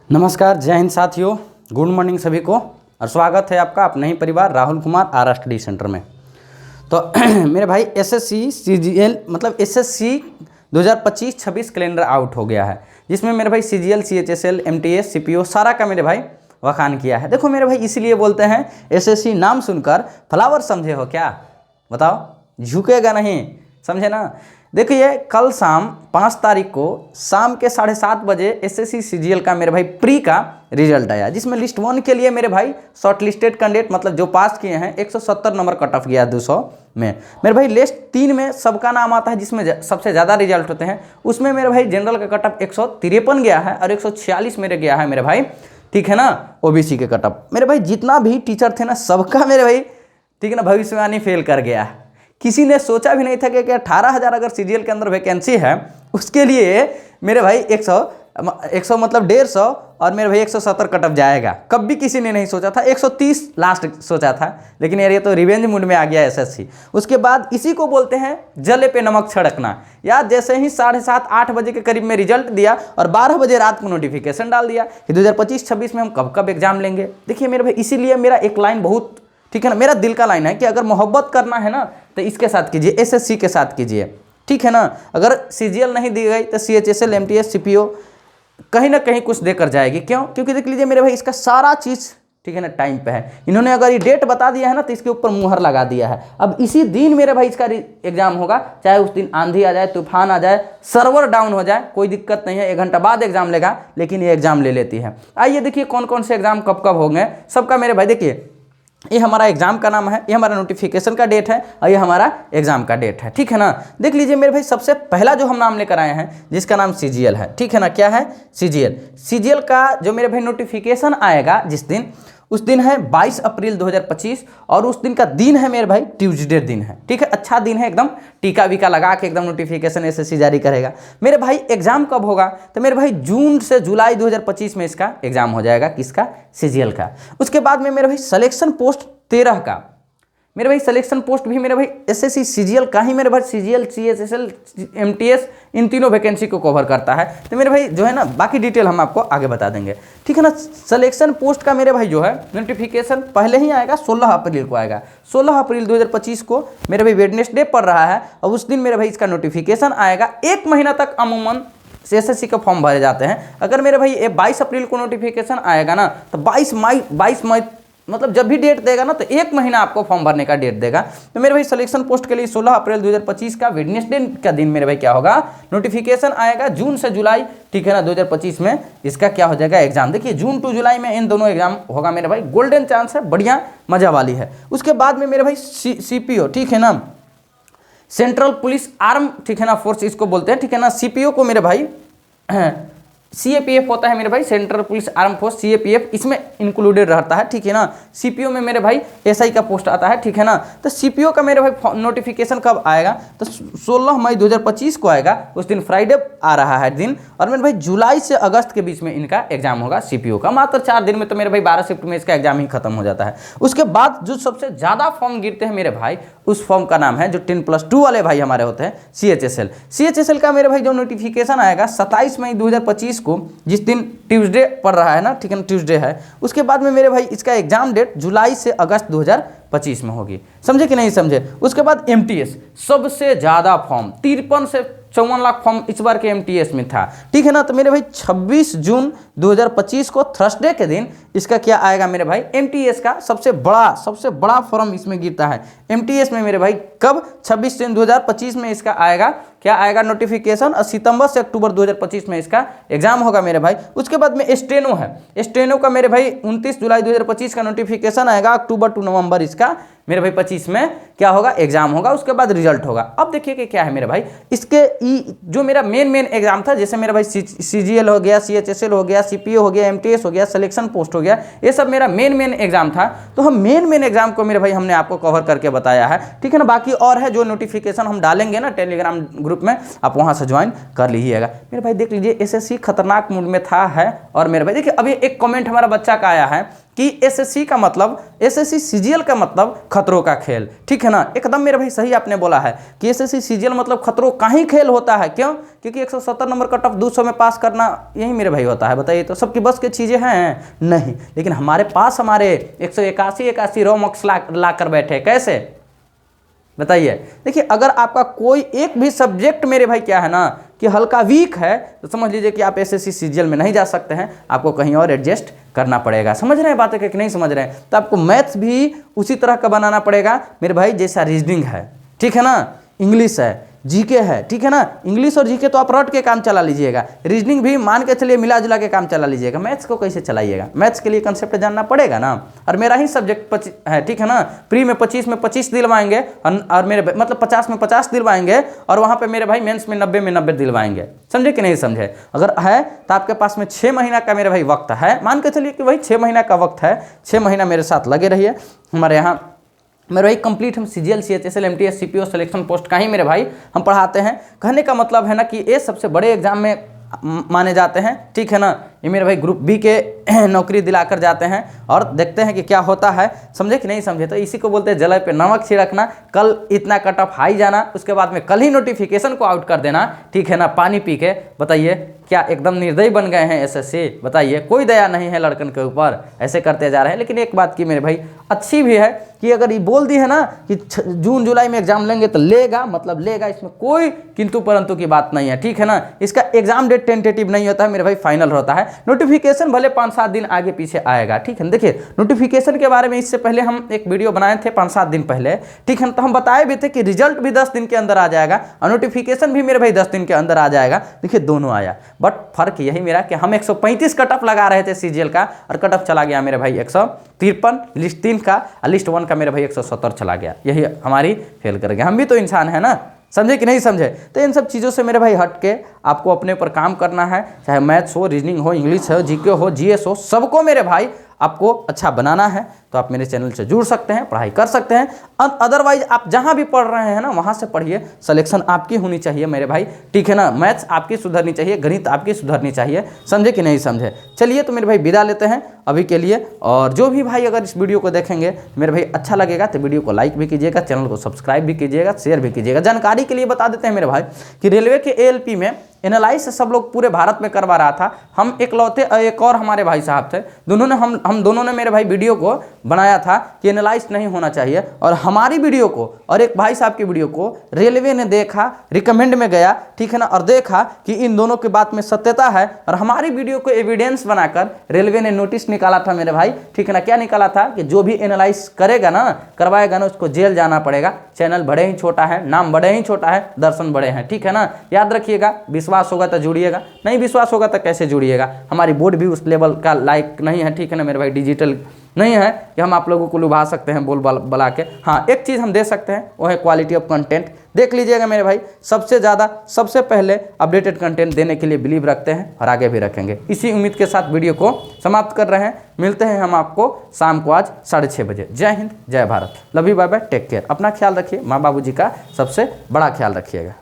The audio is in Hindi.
नमस्कार, जय हिंद साथियों। गुड मॉर्निंग सभी को और स्वागत है आपका अपने ही परिवार Rahul Kumar R study centre में। तो मेरे भाई एसएससी सीजीएल मतलब एसएससी 2025-26 कैलेंडर आउट हो गया है, जिसमें मेरे भाई सीजीएल सीएचएसएल एमटीएस सीपीओ सारा का मेरे भाई वखान किया है। देखो मेरे भाई, इसीलिए बोलते हैं एसएससी नाम सुनकर फ्लावर समझे हो क्या? बताओ, झुकेगा नहीं, समझे ना। देखिए कल शाम 5 तारीख को शाम के 7:30 बजे एसएससी सीजीएल का मेरे भाई प्री का रिजल्ट आया, जिसमें लिस्ट 1 के लिए मेरे भाई शॉर्ट लिस्टेड कैंडिडेट मतलब जो पास किए हैं 170 नंबर कट ऑफ गया 200 में। मेरे भाई लिस्ट 3 में सबका नाम आता है, जिसमें सबसे ज़्यादा रिजल्ट होते हैं। उसमें मेरे भाई जनरल का कट ऑफ 153 गया है और 146 मेरे गया है मेरे भाई, ठीक है ना। ओबीसी के कट ऑफ मेरे भाई जितना भी टीचर थे ना सबका मेरे भाई, ठीक है ना, भविष्यवाणी फेल कर गया है। किसी ने सोचा भी नहीं था कि 18,000 अगर सीजीएल के अंदर वैकेंसी है, उसके लिए मेरे भाई 100 मतलब 150 और मेरे भाई 170 कट ऑफ जाएगा। कभी किसी ने नहीं सोचा था। 130 लास्ट सोचा था, लेकिन यार ये तो रिवेंज मूड में आ गया एसएससी। उसके बाद इसी को बोलते हैं जले पे नमक छिड़कना। यार जैसे ही 7:30-8 बजे के करीब में रिजल्ट दिया और 12 बजे रात को नोटिफिकेशन डाल दिया कि 2025-26 में हम कब कब एग्जाम लेंगे। देखिए मेरे भाई, इसीलिए मेरा एक लाइन बहुत, ठीक है ना, मेरा दिल का लाइन है कि अगर मोहब्बत करना है ना तो इसके साथ कीजिए, एसएससी के साथ कीजिए, ठीक है ना। अगर सीजीएल नहीं दी गई तो सीएचएसएल एमटीएस सीपीओ कहीं ना कहीं कुछ देकर जाएगी। क्यों? क्योंकि देख लीजिए मेरे भाई, इसका सारा चीज़, ठीक है ना, टाइम पे है। इन्होंने अगर ये डेट बता दिया है ना तो इसके ऊपर मुहर लगा दिया है। अब इसी दिन मेरे भाई इसका एग्जाम होगा, चाहे उस दिन आंधी आ जाए, तूफान आ जाए, सर्वर डाउन हो जाए, कोई दिक्कत नहीं है। 1 घंटा बाद एग्जाम लेगा, लेकिन ये एग्जाम ले लेती है। आइए देखिए कौन कौन से एग्जाम कब कब होंगे सबका मेरे भाई। देखिए ये हमारा एग्जाम का नाम है, ये हमारा नोटिफिकेशन का डेट है और ये हमारा एग्जाम का डेट है, ठीक है ना। देख लीजिए मेरे भाई, सबसे पहला जो हम नाम लेकर आए हैं जिसका नाम सीजीएल है, ठीक है ना। क्या है? सीजीएल। सीजीएल का जो मेरे भाई नोटिफिकेशन आएगा जिस दिन, उस दिन है 22 अप्रैल 2025 और उस दिन का दिन है मेरे भाई ट्यूसडे दिन है, ठीक है। अच्छा दिन है, एकदम टीका वीका लगा के एकदम नोटिफिकेशन एसएससी जारी करेगा। मेरे भाई एग्जाम कब होगा? तो मेरे भाई जून से जुलाई 2025 में इसका एग्जाम हो जाएगा। किसका? सीजीएल का। उसके बाद में मेरे भाई सिलेक्शन पोस्ट 13 का, मेरे भाई सिलेक्शन पोस्ट भी मेरे भाई एसएससी सीजीएल का ही मेरे भाई सीजीएल सीएचएसएल एमटीएस इन तीनों वैकेंसी को कवर करता है। तो मेरे भाई जो है ना, बाकी डिटेल हम आपको आगे बता देंगे, ठीक है ना। सिलेक्शन पोस्ट का मेरे भाई जो है नोटिफिकेशन पहले ही आएगा, 16 अप्रैल को आएगा। 16 अप्रैल 2025 को मेरे भाई वेडनेसडे पड़ रहा है और उस दिन मेरे भाई इसका नोटिफिकेशन आएगा। 1 महीना तक अमूमन एसएससी का फॉर्म भरे जाते हैं। अगर मेरे भाई 22 अप्रैल को नोटिफिकेशन आएगा ना तो 22 मई मतलब जब भी डेट देगा ना तो 1 महीना आपको फॉर्म भरने का डेट देगा। तो मेरे भाई सिलेक्शन पोस्ट के लिए 16 अप्रैल 2025 का वेडनेसडे का दिन मेरे भाई क्या होगा? नोटिफिकेशन आएगा। जून से जुलाई, ठीक है ना, 2025 में इसका क्या हो जाएगा? एग्जाम। देखिए जून टू जुलाई में इन दोनों एग्जाम होगा मेरे भाई। गोल्डन चांस है, बढ़िया मजा वाली है। उसके बाद में मेरे भाई सीपीओ, ठीक है ना, सेंट्रल पुलिस आर्म, ठीक है ना, फोर्स इसको बोलते हैं, ठीक है ना। सीपीओ को मेरे भाई सीएपीएफ होता है मेरे भाई, central police arm force, CAPF इसमें इंक्लूडेड रहता है, ठीक है ना। सीपीओ में मेरे भाई एसआई का पोस्ट आता है, ठीक है ना। तो सीपीओ का मेरे भाई नोटिफिकेशन कब आएगा? तो 16 मई 2025 को आएगा। उस दिन फ्राइडे आ रहा है दिन। और मेरे भाई जुलाई से अगस्त के बीच में इनका एग्जाम होगा सीपीओ का। मात्र 4 दिन में तो मेरे भाई 12 शिफ्ट में इसका एग्जाम ही खत्म हो जाता है। उसके बाद जो सबसे ज़्यादा फॉर्म गिरते हैं मेरे भाई, उस फॉर्म का नाम है जो 10+2 वाले भाई हमारे होते हैं, सीएचएसएल। सीएचएसएल का मेरे भाई जो नोटिफिकेशन आएगा 27 मई 2025 को, जिस दिन ट्यूसडे पड़ रहा है ना, ठीक है ना, ट्यूसडे है। उसके बाद में मेरे भाई इसका एग्जाम डेट जुलाई से अगस्त 2025 में होगी। समझे कि नहीं समझे? उसके बाद एमटीएस, सबसे ज़्यादा फॉर्म 53 से 54 लाख फॉर्म इस बार के एमटीएस में था, ठीक है ना। तो मेरे भाई 26 जून 2025 को थर्सडे के दिन इसका क्या आएगा मेरे भाई? एमटीएस का सबसे बड़ा फॉर्म इसमें गिरता है एमटीएस में मेरे भाई। कब? 26 जून 2025 में इसका आएगा, क्या आएगा? नोटिफिकेशन। और सितंबर से अक्टूबर 2025 में इसका एग्जाम होगा मेरे भाई। उसके बाद में स्टेनो है। स्टेनो का मेरे भाई 29 जुलाई 2025 का नोटिफिकेशन आएगा। अक्टूबर टू नवंबर इसका मेरे भाई 25 में क्या होगा? एग्जाम होगा। उसके बाद रिजल्ट होगा। अब देखिए कि क्या है मेरे भाई, इसके जो मेरा मेन एग्जाम था, जैसे मेरा भाई सीजीएल हो गया, सीएचएसएल हो गया, सीपीओ हो गया, एमटीएस हो गया, सिलेक्शन पोस्ट हो गया, ये सब मेरा मेन एग्जाम था। तो हम मेन एग्जाम को मेरे भाई हमने आपको कवर करके बताया है, ठीक है ना। बाकी और है जो नोटिफिकेशन हम डालेंगे ना टेलीग्राम ग्रुप में, आप वहां से ज्वाइन कर लीजिएगा मेरे भाई। देख लीजिए एसएससी खतरनाक मूड में था है। और मेरे भाई देखिए अभी एक कमेंट हमारा बच्चा का आया है कि एसएससी का मतलब, एसएससी सीजीएल का मतलब खतरों का खेल, ठीक है ना। एकदम मेरे भाई सही आपने बोला है कि एसएससी सीजीएल मतलब खतरों का ही खेल होता है। क्यों? क्योंकि 170 नंबर कट ऑफ 200 में पास करना यही मेरे भाई होता है। बताइए तो सबकी बस की चीज़ें हैं? नहीं। लेकिन हमारे पास हमारे 181 रॉ मार्क्स ला कर बैठे, कैसे बताइए। देखिए अगर आपका कोई एक भी सब्जेक्ट मेरे भाई क्या है ना कि हल्का वीक है, तो समझ लीजिए कि आप एसएससी सीजीएल में नहीं जा सकते हैं, आपको कहीं और एडजस्ट करना पड़ेगा। समझ रहे हैं बातें कि नहीं समझ रहे हैं? तो आपको मैथ्स भी उसी तरह का बनाना पड़ेगा मेरे भाई जैसा रीजनिंग है, ठीक है ना, इंग्लिश है, जीके है, ठीक है ना। इंग्लिश और जीके तो आप रट के काम चला लीजिएगा, रीजनिंग भी मान के चलिए मिला जुला के काम चला लीजिएगा। मैथ्स को कैसे चलाइएगा? मैथ्स के लिए कंसेप्ट जानना पड़ेगा ना। और मेरा ही सब्जेक्ट है, ठीक है ना, प्री में 25 में 25 दिलवाएंगे और मेरे मतलब 50 में 50 दिलवाएंगे, और वहाँ पे मेरे भाई मेंस में 90 में 90 दिलवाएंगे। समझे कि नहीं समझे? अगर है तो आपके पास में 6 महीना का मेरे भाई वक्त है, मान के चलिए कि भाई 6 महीना का वक्त है, 6 महीना मेरे साथ लगे रहिए। हमारे यहाँ मेरे भाई कंप्लीट हम CGL CHSL MTS CPO selection post का ही मेरे भाई हम पढ़ाते हैं। कहने का मतलब है ना कि ये सबसे बड़े एग्जाम में माने जाते हैं, ठीक है ना। ये मेरे भाई ग्रुप बी के नौकरी दिलाकर जाते हैं और देखते हैं कि क्या होता है। समझे कि नहीं समझे? तो इसी को बोलते हैं जले पे नमक छिड़कना। कल इतना कट ऑफ हाई जाना, उसके बाद में कल ही नोटिफिकेशन को आउट कर देना, ठीक है ना, पानी पी के। बताइए क्या एकदम निर्दयी बन गए हैं एसएससी? बताइए कोई दया नहीं है लड़कन के ऊपर, ऐसे करते जा रहे हैं। लेकिन एक बात की मेरे भाई अच्छी भी है कि अगर ये बोल दी है ना कि जून जुलाई में एग्जाम लेंगे तो लेगा, मतलब लेगा, इसमें कोई किंतु परंतु की बात नहीं है, ठीक है ना। इसका एग्जाम डेट टेंटेटिव नहीं होता है मेरे भाई, फाइनल होता है। नोटिफिकेशन भले 5-7 दिन आगे पीछे आएगा, ठीक है। देखिए नोटिफिकेशन के बारे में इससे पहले हम एक वीडियो बनाए थे 5-7 दिन पहले, ठीक है। तो हम बताए भी थे कि रिजल्ट भी 10 दिन के अंदर आ जाएगा और नोटिफिकेशन भी मेरे भाई 10 दिन के अंदर आ जाएगा। देखिए दोनों आया, बट फर्क यही मेरा कि हम 135 कट ऑफ लगा रहे थे सीजीएल का, और कट ऑफ चला गया मेरे भाई 153 लिस्ट 3 का, और लिस्ट 1 का मेरे भाई 170 चला गया। यही हमारी फेल कर गया। हम भी तो इंसान है ना, समझे कि नहीं समझे? तो इन सब चीज़ों से मेरे भाई हट के आपको अपने पर काम करना है, चाहे मैथ्स हो, रीजनिंग हो, इंग्लिश हो, जीके हो, जीएस हो, सबको मेरे भाई आपको अच्छा बनाना है। तो आप मेरे चैनल से जुड़ सकते हैं, पढ़ाई कर सकते हैं। अदरवाइज आप जहां भी पढ़ रहे हैं ना वहां से पढ़िए, सिलेक्शन आपकी होनी चाहिए मेरे भाई, ठीक है ना। मैथ्स आपकी सुधरनी चाहिए, गणित आपकी सुधरनी चाहिए। समझे कि नहीं समझे? चलिए तो मेरे भाई विदा लेते हैं अभी के लिए। और जो भी भाई अगर इस वीडियो को देखेंगे मेरे भाई अच्छा लगेगा तो वीडियो को लाइक भी कीजिएगा, चैनल को सब्सक्राइब भी कीजिएगा, शेयर भी कीजिएगा। जानकारी के लिए बता देते हैं मेरे भाई कि रेलवे के एएलपी में एनालाइज सब लोग पूरे भारत में करवा रहा था। हम इकलौते, एक और हमारे भाई साहब थे, दोनों ने हम दोनों ने मेरे भाई वीडियो को बनाया था कि एनालाइज नहीं होना चाहिए। और हमारी वीडियो को और एक भाई साहब की वीडियो को रेलवे ने देखा, रिकमेंड में गया, ठीक है ना, और देखा कि इन दोनों की बात में सत्यता है, और हमारी वीडियो को एविडेंस बनाकर रेलवे ने नोटिस निकाला था मेरे भाई, ठीक है ना। क्या निकाला था कि जो भी एनालाइज करेगा ना, करवाएगा ना, उसको जेल जाना पड़ेगा। चैनल बड़े ही छोटा है, नाम बड़े ही छोटा है, दर्शन बड़े हैं, ठीक है ना। याद रखिएगा, विश्वास होगा तो जुड़िएगा, नहीं विश्वास होगा तो कैसे जुड़िएगा। हमारी बोर्ड भी उस लेवल का लायक नहीं है, ठीक है ना मेरे भाई, डिजिटल नहीं है कि हम आप लोगों को लुभा सकते हैं बोल बला के। हाँ एक चीज़ हम दे सकते हैं, वो है क्वालिटी ऑफ कंटेंट। देख लीजिएगा मेरे भाई, सबसे ज़्यादा सबसे पहले अपडेटेड कंटेंट देने के लिए बिलीव रखते हैं और आगे भी रखेंगे। इसी उम्मीद के साथ वीडियो को समाप्त कर रहे हैं। मिलते हैं हम आपको शाम को आज 6:30 बजे। जय हिंद, जय Bharat, love you, bye bye, take care. अपना ख्याल रखिए, माँ बाबू जी का सबसे बड़ा ख्याल रखिएगा।